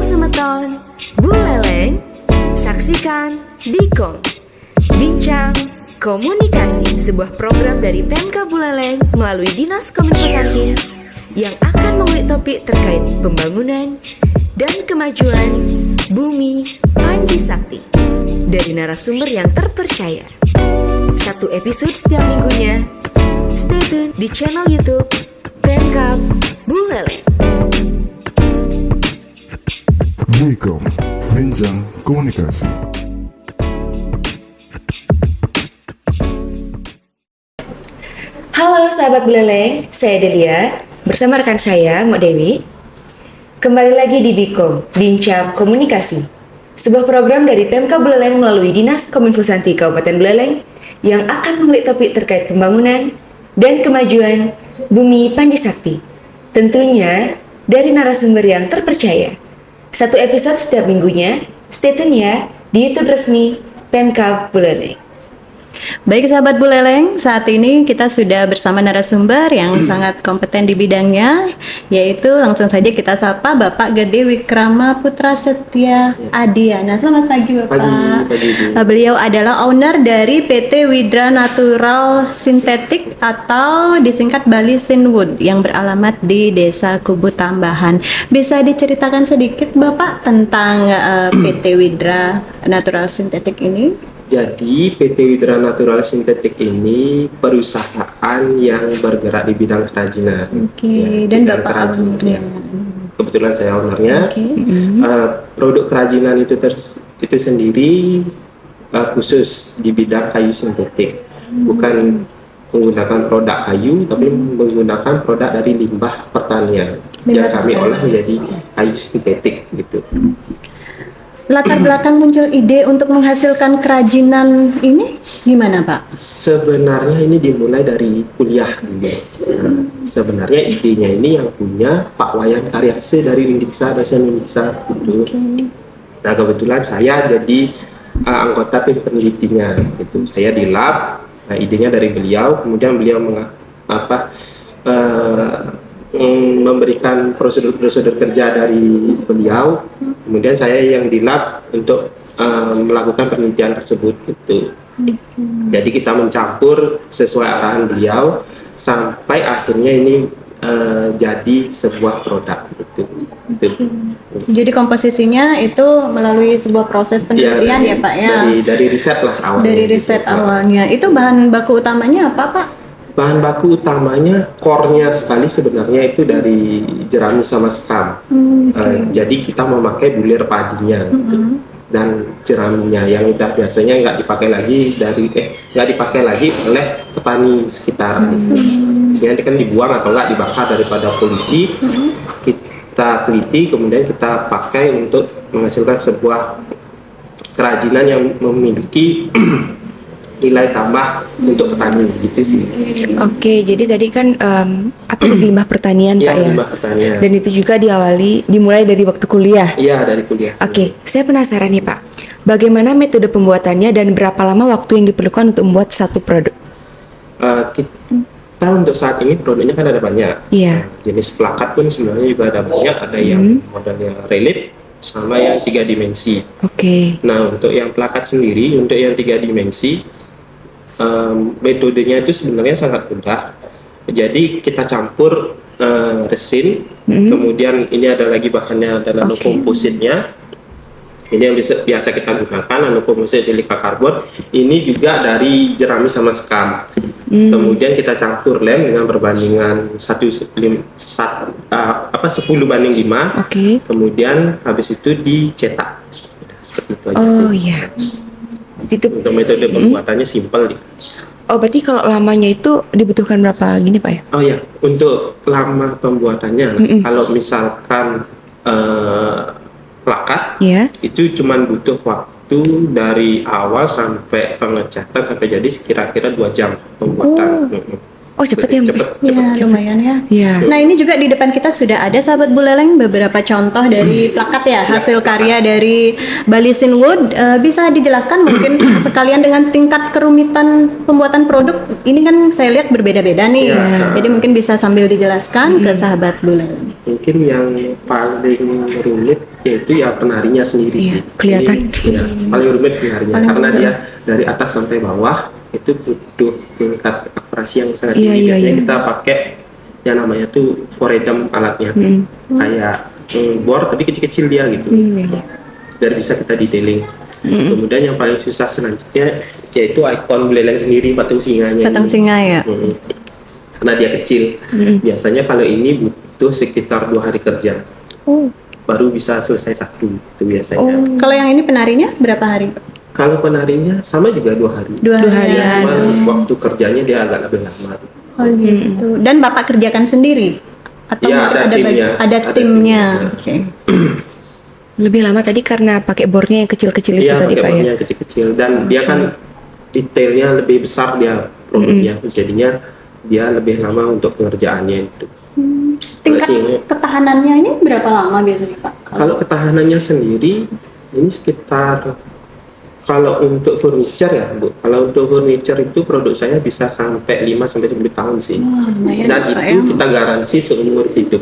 Semeton, Buleleng, saksikan Bikom, Bincang Komunikasi, sebuah program dari Pemka Buleleng melalui Dinas Kominfo yang akan mengulik topik terkait pembangunan dan kemajuan Bumi Panji Sakti dari narasumber yang terpercaya. Satu episode setiap minggunya. Stay tune di channel YouTube Pemka Buleleng. Bikom, Bincang Komunikasi. Halo sahabat Buleleng, saya Delia bersama rekan saya Mbak Dewi. Kembali lagi di Bikom, Bincang Komunikasi, sebuah program dari Pemka Buleleng melalui Dinas Kominfo Kabupaten Buleleng yang akan mengulik topik terkait pembangunan dan kemajuan Bumi Panji Sakti. Tentunya dari narasumber yang terpercaya. Satu episode setiap minggunya. Stay tune ya di YouTube resmi Pemka Buleleng. Baik sahabat Buleleng, saat ini kita sudah bersama narasumber yang sangat kompeten di bidangnya, yaitu langsung saja kita sapa Bapak Gede Wikrama Putra Setya Adiana. Selamat pagi Bapak. Pagi. Beliau adalah owner dari PT Widra Natural Synthetic atau disingkat Bali Synwood yang beralamat di Desa Kubu Tambahan. Bisa diceritakan sedikit Bapak tentang PT Widra Natural Synthetic ini? Jadi PT Widra Natural Synthetic ini perusahaan yang bergerak di bidang kerajinan. Oke, Ya, dan bidang Bapak kerajinan, ownernya. Kebetulan saya ownernya. Oke. Produk kerajinan itu sendiri khusus di bidang kayu sintetik, bukan menggunakan produk kayu, tapi menggunakan produk dari limbah pertanian yang kami olah menjadi kayu sintetik gitu. Latar belakang muncul ide untuk menghasilkan kerajinan ini gimana Pak? Sebenarnya ini dimulai dari kuliah dulu. Sebenarnya idenya ini yang punya Pak Wayan Karyase dari Indiksa, dosen Indiksa gitu. Nah kebetulan saya jadi anggota tim penelitinya gitu. Saya di lab. Nah idenya dari beliau, kemudian beliau memberikan prosedur kerja dari beliau, kemudian saya yang di lab untuk melakukan penelitian tersebut gitu. Jadi kita mencampur sesuai arahan beliau sampai akhirnya ini jadi sebuah produk gitu. Jadi komposisinya itu melalui sebuah proses penelitian ya Pak ya? Dari riset lah awalnya. Dari riset awalnya. Itu bahan baku utamanya apa Pak? Bahan baku utamanya, core-nya sekali sebenarnya itu dari jerami sama sekam. Jadi kita memakai bulir padinya gitu. Dan jeraminya yang udah biasanya nggak dipakai lagi oleh petani sekitar. Biasanya kan dibuang atau nggak dibakar daripada polusi. Kita teliti kemudian kita pakai untuk menghasilkan sebuah kerajinan yang memiliki nilai tambah untuk petani gitu sih. Oke, jadi tadi kan limbah pertanian Pak ya? Limbah pertanian. Dan itu juga dimulai dari waktu kuliah? Iya, dari kuliah. Oke, saya penasaran nih Pak, bagaimana metode pembuatannya dan berapa lama waktu yang diperlukan untuk membuat satu produk? Kita untuk saat ini produknya kan ada banyak. Iya. Jenis plakat pun sebenarnya juga ada banyak, ada yang modelnya relief sama yang 3 dimensi. Oke. Nah, untuk yang plakat sendiri, untuk yang 3 dimensi, metodenya itu sebenarnya sangat mudah. Jadi kita campur resin, kemudian ini ada lagi bahannya, ada nanokompositnya. Ini yang biasa kita gunakan, nanokomposit silika karbon. Ini juga dari jerami sama sekam. Kemudian kita campur lem dengan perbandingan 10:5. Oke. Kemudian habis itu dicetak. Seperti itu aja sih. Oh iya. Itu Untuk metode pembuatannya simpel. Oh, berarti kalau lamanya itu dibutuhkan berapa gini Pak ya? Oh ya, untuk lama pembuatannya, kalau misalkan plakat, itu cuman butuh waktu dari awal sampai pengecatan sampai jadi kira-kira 2 jam pembuatan. Oh, cepet ya Mbak? Cepet. Ya, lumayan ya. Iya. Nah, ini juga di depan kita sudah ada sahabat Buleleng beberapa contoh dari plakat ya, hasil karya dari Bali Synwood. Bisa dijelaskan mungkin sekalian dengan tingkat kerumitan pembuatan produk. Ini kan saya lihat berbeda-beda nih. Jadi mungkin bisa sambil dijelaskan ke sahabat Buleleng. mungkin yang paling rumit yaitu ya penarinya sendiri Iya, sih. kelihatan. Ini, ya, paling rumit penarinya karena dia dari atas sampai bawah itu butuh tingkat akurasi yang sangat Iya, tinggi. iya, Biasanya iya. kita pakai yang namanya tuh foredom alatnya, kayak bor tapi kecil-kecil dia gitu, biar bisa kita detailing. Kemudian yang paling susah selanjutnya yaitu ikon beleleng sendiri, patung singanya. Patung ini. singa ya. Karena dia kecil. Biasanya kalau ini butuh sekitar 2 hari kerja. Baru bisa selesai satu itu biasanya. Kalau yang ini penarinya berapa hari? Kalau penarinya sama juga 2 hari. 2 harian. Cuman waktu kerjanya dia agak lebih lama. Oh gitu. Dan Bapak kerjakan sendiri? Atau Iya, mungkin ada timnya. ada Ada timnya? timnya. Oke. Lebih lama tadi karena pakai bornya yang kecil-kecil itu Iya, tadi pakai Pak ya. bornya kecil-kecil dan dia kan detailnya lebih besar dia produknya. Jadinya dia lebih lama untuk pengerjaannya itu. Tingkat Kalau sini- ketahanannya ini berapa lama biasanya Pak? Kalau ketahanannya sendiri ini sekitar, kalau untuk furniture ya Bu, kalau untuk furniture itu produk saya bisa sampai 5 sampai 10 tahun sih. lumayan Dan ya, Pak, itu kita garansi seumur hidup.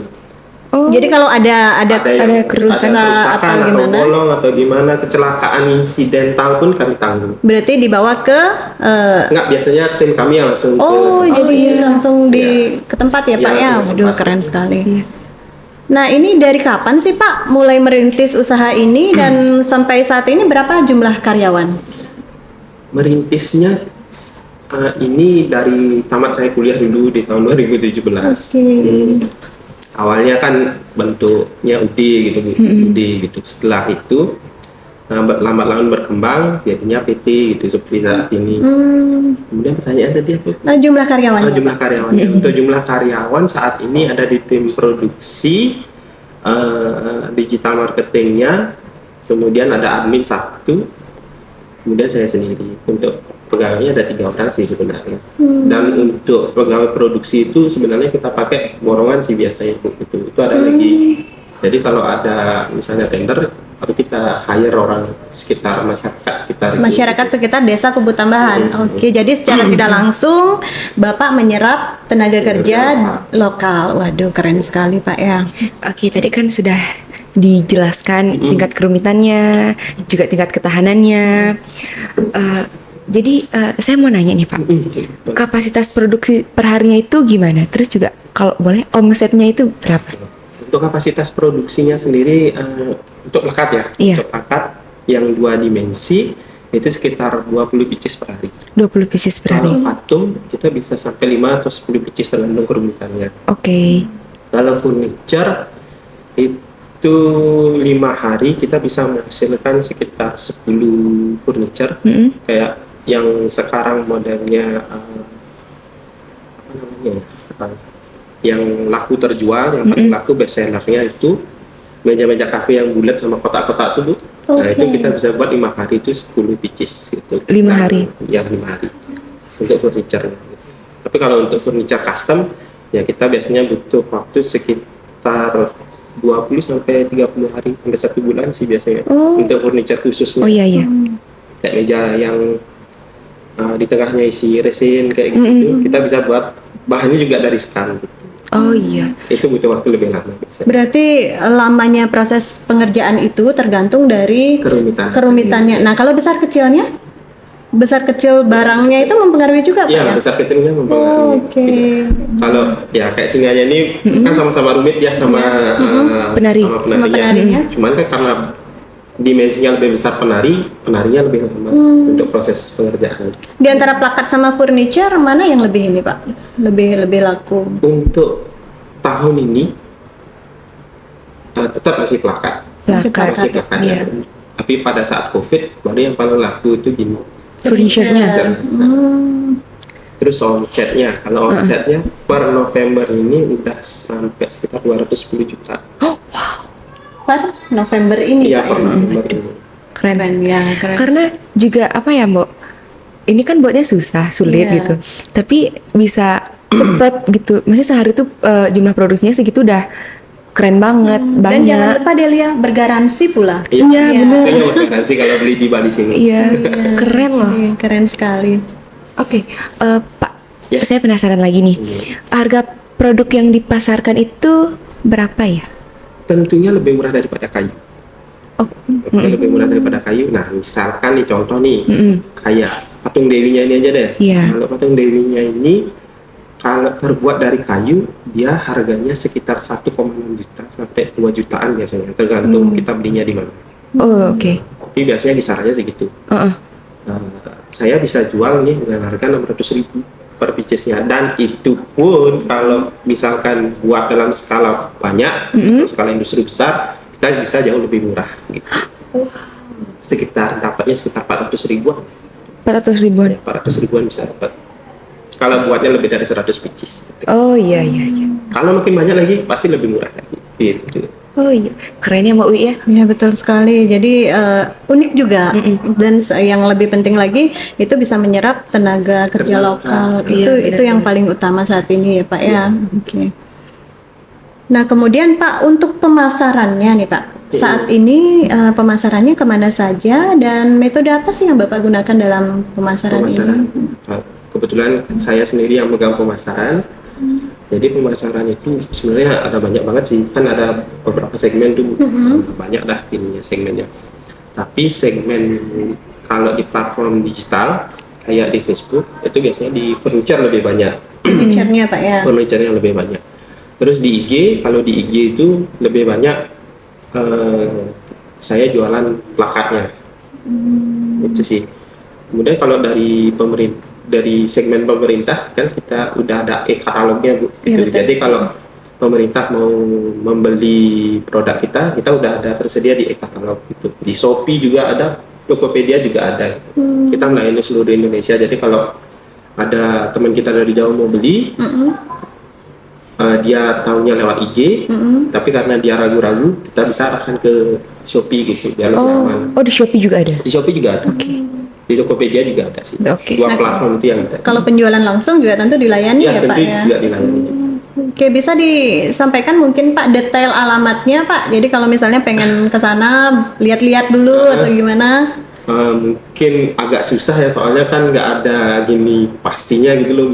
Oh, Jadi kalau ada yang kerusakan ada atau atau gimana, bolong atau gimana, kecelakaan insidental pun kami tanggung. berarti dibawa ke Enggak, biasanya tim kami yang langsung jadi langsung ke tempat ya Iya, Pak ya. langsung ke Waduh, tempat. keren sekali. Nah, ini dari kapan sih Pak mulai merintis usaha ini dan sampai saat ini berapa jumlah karyawan? Merintisnya ini dari tamat saya kuliah dulu di tahun 2017. Awalnya kan bentuknya UD gitu, Bu. UD gitu. Setelah itu lambat laun berkembang jadinya PT gitu seperti saat ini. Kemudian pertanyaan tadi apa? Nah, jumlah karyawannya. Jumlah karyawan. Untuk jumlah karyawan saat ini ada di tim produksi, digital marketingnya, kemudian ada admin 1, kemudian saya sendiri. Untuk pegawainya ada 3 orang sih sebenarnya. Dan untuk pegawai produksi itu sebenarnya kita pakai borongan sih biasanya Bu. Itu ada lagi. Jadi kalau ada misalnya tender, baru kita hire orang sekitar masyarakat sekitar itu. Masyarakat sekitar desa Kubu Tambahan. Oke, jadi secara tidak langsung Bapak menyerap tenaga kerja lokal. Waduh, keren sekali Pak ya. Oke, tadi kan sudah dijelaskan tingkat kerumitannya, juga tingkat ketahanannya. Jadi saya mau nanya nih Pak, kapasitas produksi perharinya itu gimana? Terus juga kalau boleh omsetnya itu berapa? Untuk kapasitas produksinya sendiri untuk plakat ya, Iya. untuk plakat yang 2 dimensi itu sekitar 20 pieces per hari. 20 pieces per hari. Kalau patung kita bisa sampai 5 atau 10 pieces tergantung kerumitannya. Oke. Kalau furniture itu 5 hari kita bisa menghasilkan sekitar 10 furniture. Kayak yang sekarang modelnya apa namanya ya, yang laku terjual, yang paling laku best sellernya itu meja-meja kafe yang bulat sama kotak-kotak itu Bu. Nah itu kita bisa buat 5 hari itu 10 pieces gitu. 5 hari? Ya 5 hari untuk furniture. Tapi kalau untuk furniture custom ya kita biasanya butuh waktu sekitar 20 sampai 30 hari sampai 1 bulan sih biasanya untuk furniture khususnya. Oh iya. Kayak meja yang di tengahnya isi resin kayak gitu, kita bisa buat bahannya juga dari sekarang gitu. Oh iya. Itu butuh waktu lebih lama biasanya. Berarti lamanya proses pengerjaan itu tergantung dari kerumitannya. Nah, kalau besar kecilnya? Besar kecil barangnya itu mempengaruhi juga Pak Iya, ya? besar kecilnya mempengaruhi. Oke. Kalau ya kayak singanya ini kan sama-sama rumit ya sama Penari. Sama penarinya. Cuman kan karena dimensinya lebih besar penarinya lebih lama untuk proses pengerjaan. Di antara plakat sama furniture mana yang lebih ini Pak? Lebih laku? Untuk tahun ini tetap masih plakat. Plakat. Masih plakat. Iya. Tapi pada saat COVID baru yang paling laku itu gini. Furniture-nya. Terus omsetnya, kalau omsetnya per November ini udah sampai sekitar 210 juta. Per November ini Iya, Pak per ya? November ini. Keren. Ya, keren. Karena juga apa ya Mbak? Ini kan buatnya susah, sulit Iya. gitu. Tapi bisa cepet gitu. Maksudnya sehari tuh jumlah produksinya segitu udah keren banget, Dan banyak. jangan lupa Delia bergaransi pula. Iya, bener. Itu yang garansi kalau beli di Bali sini. Iya, keren loh. Iya, keren sekali. Oke, Pak, Ya. saya penasaran lagi nih. Harga produk yang dipasarkan itu berapa ya? Tentunya lebih murah daripada kayu. Oh, Tentunya lebih murah daripada kayu. Nah, misalkan nih contoh nih, kayak patung dewinya ini aja deh. Iya. Kalau patung dewinya ini kalau terbuat dari kayu, dia harganya sekitar 1,6 juta sampai 2 jutaan biasanya, tergantung kita belinya di mana. Oh, oke. Tapi biasanya kisarannya segitu. Heeh. Saya bisa jual nih dengan harga 600.000 per piecesnya, dan itu pun kalau misalkan buat dalam skala banyak, atau skala industri besar, kita bisa jauh lebih murah gitu. Dapatnya sekitar 400 ribuan. 400 ribuan. 400 ribuan bisa dapat. Kalau buatnya lebih dari 100 pieces. Gitu. Oh iya. Kalau makin banyak lagi pasti lebih murah lagi. Gitu. Oh iya, keren ya Mbak Wi ya. Ya betul sekali. Jadi unik juga dan yang lebih penting lagi itu bisa menyerap tenaga kerja lokal. Iya, Itu yang paling utama saat ini ya Pak ya. Oke. Nah kemudian Pak, untuk pemasarannya nih Pak, saat ini pemasarannya kemana saja dan metode apa sih yang Bapak gunakan dalam pemasaran ini? Kebetulan saya sendiri yang megang pemasaran. Jadi pemasaran itu sebenarnya ada banyak banget sih, kan ada beberapa segmen tuh, banyak dah ininya segmennya. Tapi segmen kalau di platform digital kayak di Facebook itu biasanya di furniture lebih banyak. Furniture-nya Pak ya. Furniture-nya lebih banyak. Terus di IG, kalau di IG itu lebih banyak saya jualan plakatnya. Itu sih. Kemudian kalau dari segmen pemerintah kan kita udah ada e-katalognya Bu. Gitu. Jadi kalau pemerintah mau membeli produk kita udah ada tersedia di e-katalog gitu. Di Shopee juga ada, Tokopedia juga ada. Kita melayani seluruh Indonesia. Jadi kalau ada teman kita dari jauh mau beli, dia tahunya lewat IG, tapi karena dia ragu-ragu, kita bisa arahkan ke Shopee gitu, biar lebih aman. Oh di Shopee juga ada. Di Shopee juga ada. Di Tokopedia juga ada sih. Dua platform itu yang ada. Kalau penjualan langsung juga tentu dilayani ya Pak tentu ya. juga dilayani. Oke, bisa disampaikan mungkin Pak detail alamatnya Pak. Jadi kalau misalnya pengen ke sana lihat-lihat dulu atau gimana? Mungkin agak susah ya, soalnya kan nggak ada gini pastinya gitu loh,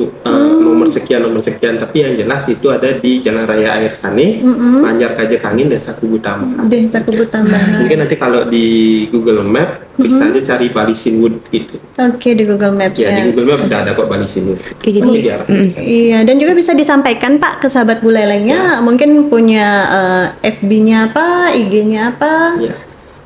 nomor sekian, tapi yang jelas itu ada di Jalan Raya Air Sane, Banjar Kajekangin, Desa Kubu Tambahan. Desa Kubu Tambahan. Mungkin nanti kalau di Google Map bisa aja cari Bali Sinwood gitu. Oke, di Google Maps Ya, ya. di Google Map udah ada kok Bali Sinwood. Oke, jadi Iya, dan juga bisa disampaikan Pak ke sahabat Bulelengnya, mungkin punya FB-nya apa, IG-nya apa? Ya.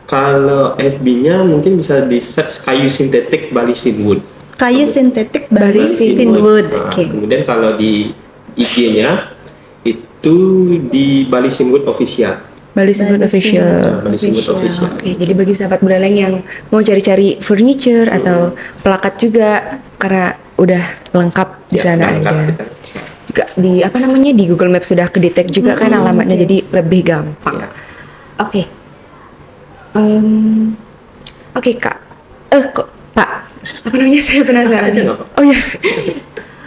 Kalau FB-nya mungkin bisa di search kayu sintetik Bali Sinwood. Kayu sintetik Bali Sinwood. Nah, Oke. kemudian kalau di IG-nya itu di Bali Sinwood Official. Bali Sinwood Official. Bali Sinwood Official. Oke, jadi bagi sahabat Buleleng yang mau cari-cari furniture atau plakat juga, karena udah lengkap di Ya, sana lengkap ada. kita bisa. Juga di di Google Maps sudah kedetek juga kan alamatnya, jadi lebih gampang. Ya. Oke. Oke Kak. Kok Pak? Apa namanya, saya penasaran. Aja, nggak apa-apa. Oh ya.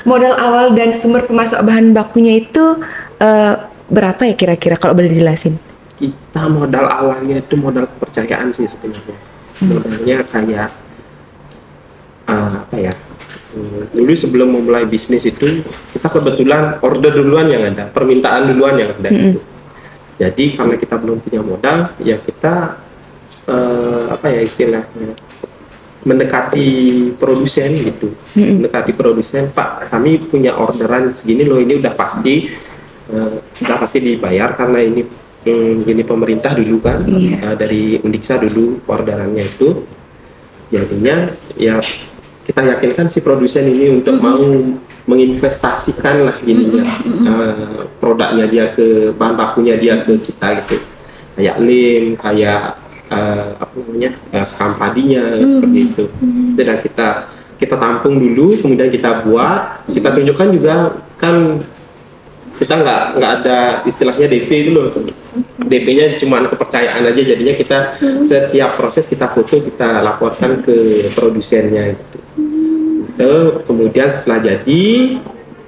Modal awal dan sumber pemasok bahan bakunya itu berapa ya kira-kira kalau boleh dijelasin? Kita modal awalnya itu modal kepercayaan sih sebenarnya. Sebenarnya kayak apa ya? Dulu sebelum memulai bisnis itu kita kebetulan order duluan yang ada, permintaan duluan yang ada gitu. Jadi karena kita belum punya modal, ya kita apa ya istilahnya, mendekati produsen gitu. Mendekati produsen, Pak, kami punya orderan segini loh, ini udah pasti dibayar karena ini pemerintah dulu kan, dari Undiksa dulu orderannya itu. Jadinya ya kita yakinkan si produsen ini untuk mau menginvestasikan lah gininya, produknya dia ke, bahan bakunya dia ke kita gitu, kayak lem, kayak apa namanya, sekam padinya seperti itu. Dan kita tampung dulu, kemudian kita buat, kita tunjukkan juga kan kita nggak ada istilahnya DP itu loh. DP-nya cuma kepercayaan aja, jadinya kita setiap proses kita foto, kita laporkan ke produsennya gitu. Kemudian setelah jadi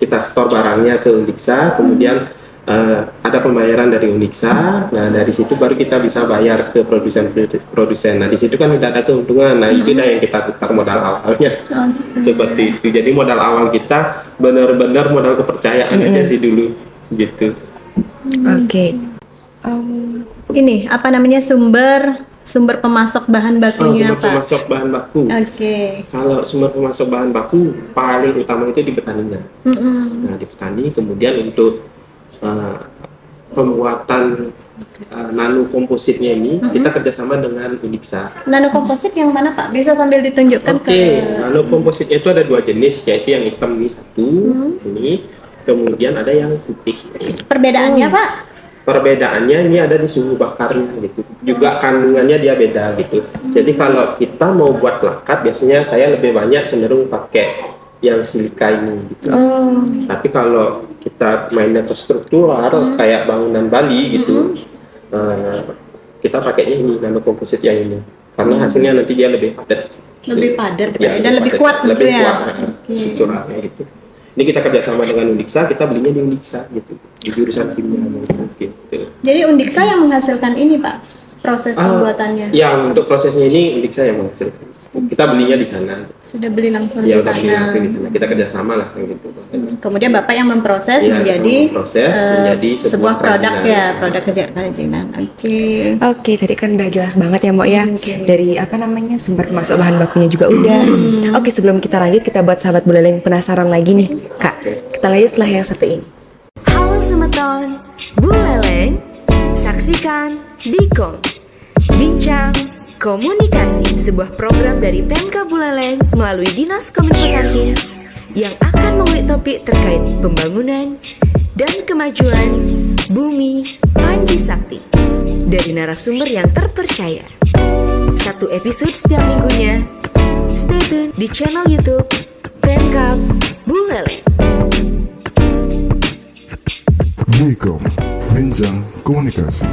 kita store barangnya ke Undiksa, kemudian ada pembayaran dari Undiksa. Nah dari situ baru kita bisa bayar ke produsen. Nah di situ kan udah ada keuntungan. Nah itu yang kita putar modal awalnya seperti itu. Jadi modal awal kita benar-benar modal kepercayaan aja sih dulu gitu. Oke. Ini apa namanya sumber pemasok bahan bakunya Sumber Pak? pemasok bahan baku. Oke. Kalau sumber pemasok bahan baku paling utama itu di petaninya. Nah, di petani, kemudian untuk pembuatan nano kompositnya ini kita kerjasama dengan Unixa. Nano komposit yang mana Pak? Bisa sambil ditunjukkan Oke, nano kompositnya itu ada 2 jenis, yaitu yang hitam ini satu, ini, kemudian ada yang putih. perbedaannya Pak? Perbedaannya ini ada di suhu bakarnya gitu, juga kandungannya dia beda gitu. Jadi kalau kita mau buat plakat, biasanya saya lebih banyak cenderung pakai yang silika ini gitu. Tapi kalau kita mainnya ke struktural kayak bangunan Bali gitu, kita pakainya ini nano komposit yang ini, karena hasilnya nanti dia lebih padat. Lebih padat Ya, dan lebih kuat gitu lebih ya. kuat, strukturalnya gitu. Ini kita kerjasama dengan Unixa, kita belinya di Unixa gitu, di jurusan kimia gitu. Jadi Unixa yang menghasilkan ini Pak, proses pembuatannya. Yang untuk prosesnya ini Unixa yang menghasilkan. Kita belinya di sana. Sudah beli langsung Ya di udah beli sana. langsung di sana. Kita kerjasama lah kayak gitu. Kemudian Bapak yang memproses Iya, menjadi, memproses menjadi sebuah produk kerajinan. ya, produk kerajinan. Oke. Oke, tadi kan udah jelas banget ya Mbak ya. Dari apa namanya sumber pemasok bahan bakunya juga udah. Oke, sebelum kita lanjut, kita buat sahabat Buleleng penasaran lagi nih, Kak. Kita lanjut setelah yang satu ini. Halo Semeton, Buleleng, saksikan Bikom, Bincang Komunikasi, sebuah program dari Pemka Buleleng melalui Dinas Kominfo yang akan mengulik topik terkait pembangunan dan kemajuan Bumi Panji Sakti dari narasumber yang terpercaya. 1 episode setiap minggunya. Stay tune di channel YouTube Pemka Buleleng. Bikom, Bincang Komunikasi.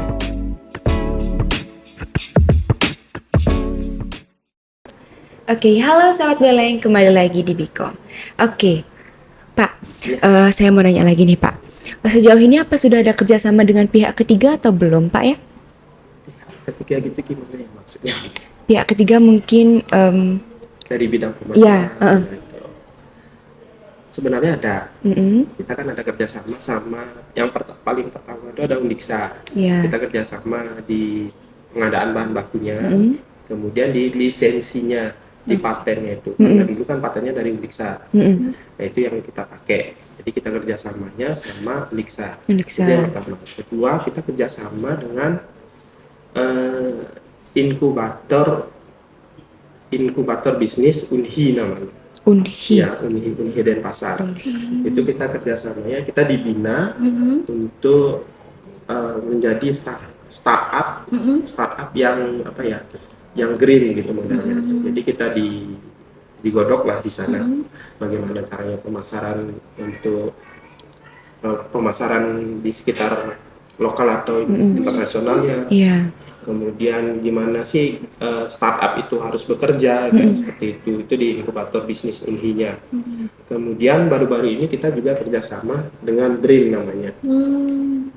Oke, halo sahabat Buleleng, kembali lagi di Bikom. Oke, Pak, saya mau nanya lagi nih Pak. Sejauh ini apa sudah ada kerjasama dengan pihak ketiga atau belum Pak ya? Ketika gitu gimana ya maksudnya? Pihak ketiga mungkin Dari bidang pemasaran. Iya, gitu. Sebenarnya ada. Kita kan ada kerjasama sama yang paling pertama itu ada Unixa. Iya. Kita kerjasama di pengadaan bahan bakunya, kemudian di lisensinya, di patennya itu. Karena dulu kan patennya dari Unixa. Nah, itu yang kita pakai. Jadi kita kerjasamanya sama Unixa. Unixa. Itu yang pertama. Kedua, kita kerjasama dengan inkubator bisnis Unhi namanya. Unhi. Ya, Unhi Denpasar. Itu kita kerjasamanya, kita dibina untuk menjadi startup yang apa ya, yang green gitu modelnya. Jadi kita digodok lah di sana bagaimana caranya pemasaran untuk pemasaran di sekitar lokal atau internasionalnya. Iya. Kemudian gimana sih startup itu harus bekerja kayak seperti itu di inkubator bisnis Unhi-nya. Kemudian baru-baru ini kita juga kerjasama dengan BRIN namanya,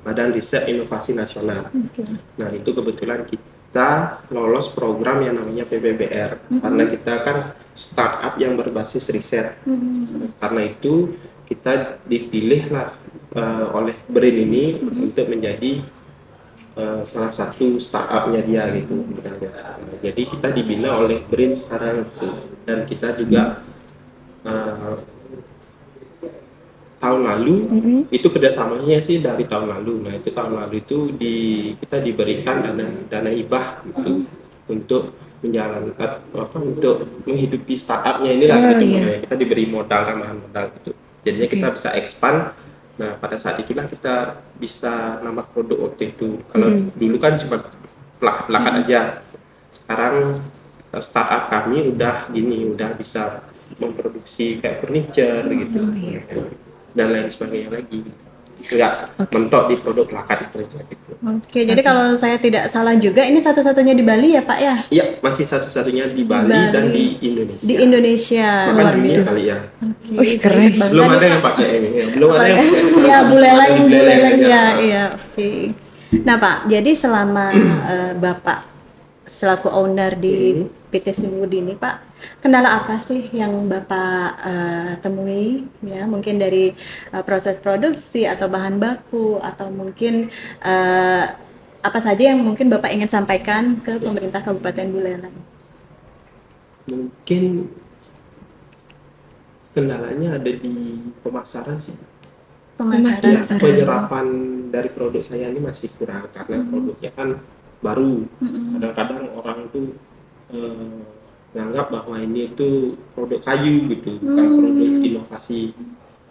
Badan Riset Inovasi Nasional. Nah, itu kebetulan kita lolos program yang namanya PBBR karena kita kan startup yang berbasis riset. Karena itu kita dipilih lah oleh BRIN ini untuk menjadi salah satu startupnya dia gitu. Jadi kita dibina oleh BRIN sekarang dan kita juga tahun lalu itu kerjasamanya sih dari tahun lalu. Nah, itu tahun lalu itu kita diberikan dana hibah gitu, untuk menjalankan untuk menghidupi startupnya ini lah gitu. Kita diberi tambahan modal gitu. Jadinya kita bisa expand. Nah, pada saat itulah kita bisa nambah produk waktu itu. Kalau dulu kan cuma plakat-plakat aja. Sekarang startup kami udah bisa memproduksi kayak furniture gitu. Dan lain sebagainya lagi. Enggak mentok di produk plakat itu aja gitu. Oke, jadi kalau saya tidak salah juga ini satu-satunya di Bali ya Pak ya? Iya, masih satu-satunya di Bali dan di Indonesia. Di Indonesia, Bahkan luar dunia biasa. kali ya. Wih, keren. Belum ada yang pakai ini. Belum ada yang Ya, Buleleng aja. ya, iya, oke. Nah Pak, jadi selama Bapak selaku owner di PT Sinwood ini Pak, kendala apa sih yang Bapak temui ya, mungkin dari proses produksi atau bahan baku atau mungkin apa saja yang mungkin Bapak ingin sampaikan ke pemerintah Kabupaten Buleleng? Mungkin kendalanya ada di pemasaran sih. Pemasaran. Ya, penyerapan dari produk saya ini masih kurang karena produknya kan baru. Kadang-kadang orang tuh menganggap bahwa ini itu produk kayu gitu, bukan produk inovasi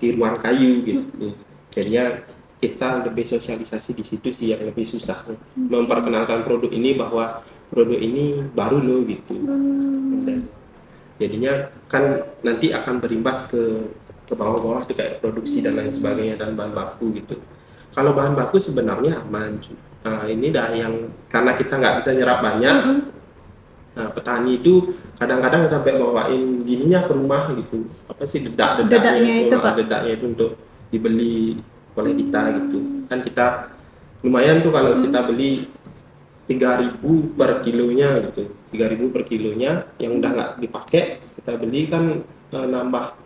di ruang kayu gitu. Jadinya kita lebih sosialisasi di situ sih yang lebih susah, memperkenalkan produk ini bahwa produk ini baru loh gitu. Dan jadinya kan nanti akan berimbas ke bawah-bawah kayak produksi dan lain sebagainya dan bahan baku gitu. Kalau bahan baku sebenarnya aman. Ini dah yang karena kita nggak bisa nyerap banyak. Nah, petani itu kadang-kadang sampai bawain gininya ke rumah gitu. Apa sih Dedaknya itu, Pak? Dedaknya itu untuk dibeli oleh kita gitu. Kan kita lumayan tuh kalau kita beli 3.000 per kilonya gitu. 3.000 per kilonya yang udah nggak dipakai kita beli kan nambah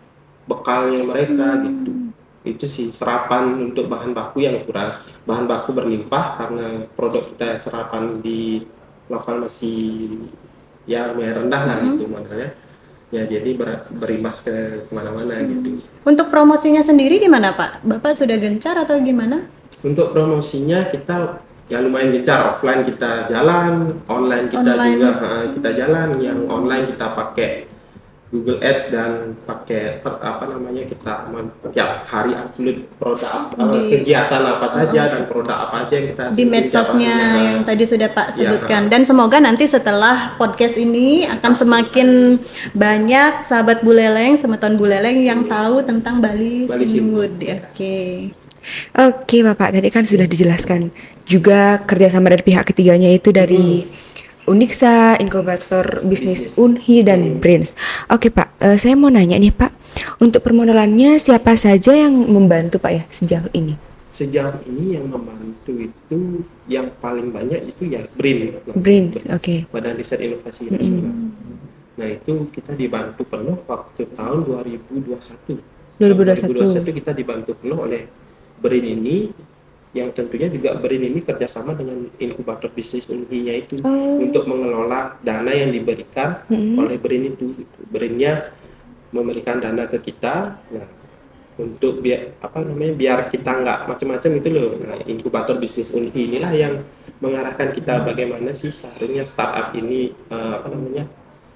bekalnya mereka gitu. Itu sih serapan untuk bahan baku yang kurang. Bahan baku berlimpah karena produk kita serapan di lokal masih ya lumayan rendah lah gitu makanya. Ya jadi berimbas ke kemana-mana gitu. Untuk promosinya sendiri gimana Pak? Bapak sudah gencar atau gimana? Untuk promosinya kita ya lumayan gencar, offline kita jalan, online kita juga kita jalan. Yang online kita pakai Google Ads dan pakai kita tiap hari upload produk kegiatan apa saja dan produk apa aja yang kita di medsosnya yang tadi sudah Pak sebutkan. Dan semoga nanti setelah podcast ini akan semakin banyak sahabat Buleleng, semeton Buleleng yang tahu tentang Bali Sinwood. Oke Bapak, tadi kan sudah dijelaskan juga kerjasama dari pihak ketiganya itu dari Unixa, Inkubator Bisnis Unhi dan Brains. Oke Pak, saya mau nanya nih Pak, untuk permodalannya siapa saja yang membantu Pak ya sejauh ini? Sejauh ini yang membantu itu yang paling banyak itu ya Brain, oke. Badan Riset Inovasi Nasional. Nah itu kita dibantu penuh waktu tahun 2021. 2021 kita dibantu penuh oleh Brain ini, yang tentunya juga Brain ini kerjasama dengan Inkubator Bisnis Unhi-nya itu untuk mengelola dana yang diberikan oleh Brain itu. Brain-nya memberikan dana ke kita, nah, untuk biar kita nggak macam-macam itu loh. Nah, Inkubator Bisnis Unhi inilah yang mengarahkan kita bagaimana sih seharusnya startup ini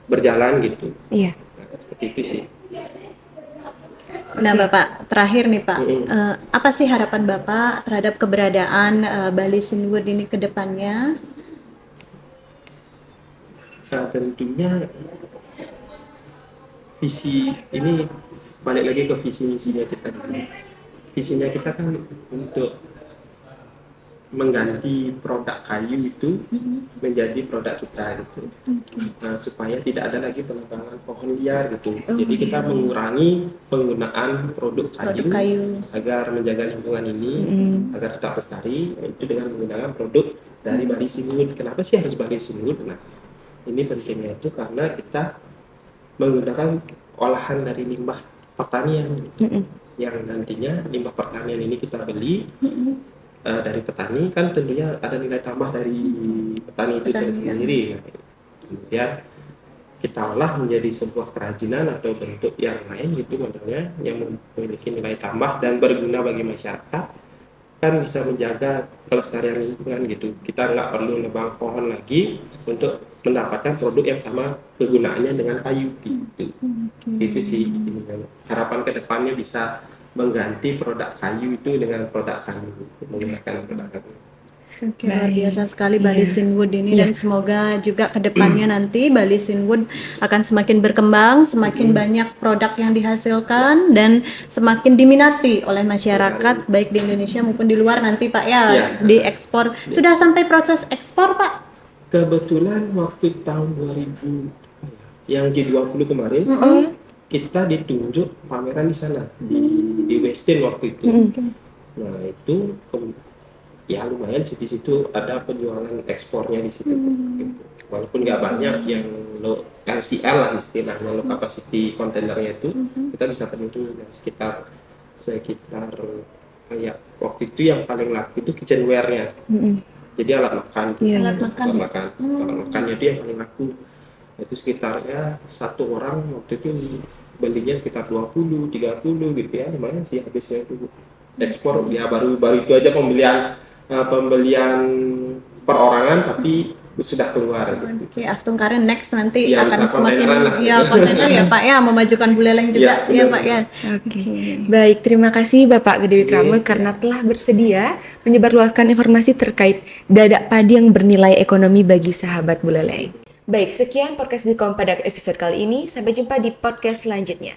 berjalan gitu. Iya. Nah, seperti itu sih. Nah Bapak, terakhir nih Pak, apa sih harapan Bapak terhadap keberadaan Bali Sinwood ini ke depannya? Nah, tentunya visi ini balik lagi ke visi misinya kita dulu. Visinya kita kan untuk mengganti produk kayu itu menjadi produk kita gitu. Nah, supaya tidak ada lagi penebangan pohon liar gitu. Jadi kita mengurangi penggunaan produk kayu agar menjaga lingkungan ini agar tetap lestari, itu dengan menggunakan produk dari Bali Sinwood. Kenapa sih harus Bali Sinwood? Nah, ini pentingnya itu karena kita menggunakan olahan dari limbah pertanian gitu. Yang nantinya limbah pertanian ini kita beli dari petani, kan tentunya ada nilai tambah dari petani itu sendiri. Kemudian kita olah menjadi sebuah kerajinan atau bentuk yang lain gitu modelnya yang memiliki nilai tambah dan berguna bagi masyarakat, kan bisa menjaga kelestarian lingkungan gitu. Kita nggak perlu nebang pohon lagi untuk mendapatkan produk yang sama kegunaannya dengan kayu gitu. Itu sih harapan kedepannya bisa mengganti produk kayu itu dengan produk kayu, menggunakan produk kayu. Oke, luar biasa sekali Bali Sinwood ini, dan semoga juga kedepannya nanti Bali Sinwood akan semakin berkembang, semakin banyak produk yang dihasilkan dan semakin diminati oleh masyarakat baik di Indonesia maupun di luar nanti Pak ya, diekspor. Sudah sampai proses ekspor Pak? Kebetulan waktu tahun 2000 yang G20 kemarin kita ditunjuk pameran di sana di Westin waktu itu. Nah itu ya lumayan sih di situ ada penjualan ekspornya di situ. Gitu. Walaupun nggak banyak yang LCL lah istilahnya, low capacity kontainernya itu kita bisa penuhi sekitar kayak waktu itu yang paling laku itu kitchenware-nya. Jadi alat makan, Alat makan. alat makannya itu yang paling laku. Itu sekitarnya satu orang waktu itu belinya sekitar 20, 30 gitu ya, lumayan sih habisnya itu. Ekspor ya baru itu aja pembelian perorangan tapi sudah keluar gitu. Oke, Astung Karin next nanti Ya, akan bisa semakin kontaineran lah. ya kontainer ya Pak ya, memajukan Buleleng juga Ya, ya Pak ya. Oke. Baik, terima kasih Bapak Gede Wikrama karena telah bersedia menyebarluaskan informasi terkait dadak padi yang bernilai ekonomi bagi sahabat Buleleng. Baik, sekian podcast Bikom pada episode kali ini. Sampai jumpa di podcast selanjutnya.